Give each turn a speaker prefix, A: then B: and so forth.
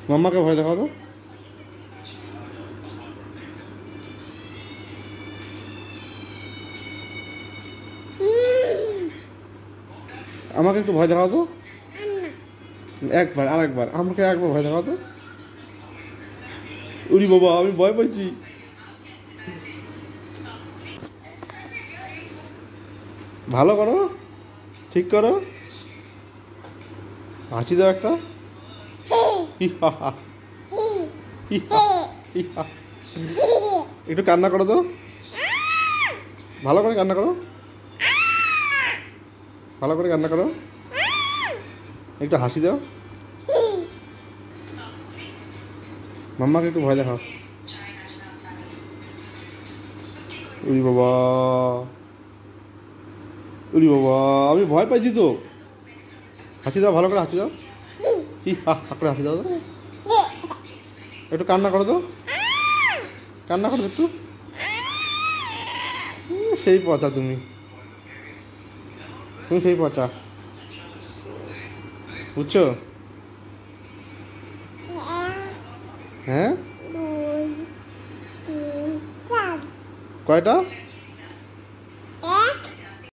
A: মাম্মাকে ভয় দেখাও তো। আমাকে একটু ভয় দেখাও তো একবার, আরেকবার আমাকে একবার ভয় দেখাও তো। উরি বাবা, আমি ভয় পাইছি। ভালো করো, ঠিক করো, হাসি দাও একটা। একটু কান্না করো তো, ভালো করে কান্না করো, ভালো করে কান্না করো, একটু হাসি দাও। মাম্মাকে একটু ভয় দেখাও। উরি বাবা, উরি বাবা, আমি ভয় পাইছি তো। হাসি দাও, ভালো করে হাসি দাও। করে হাসি দাও তো। একটু কান্না করো তো, কান্না করো একটু। সেই পচা তুমি, তুমি সেই পচা, বুঝছো? হ্যাঁ, কয়টা?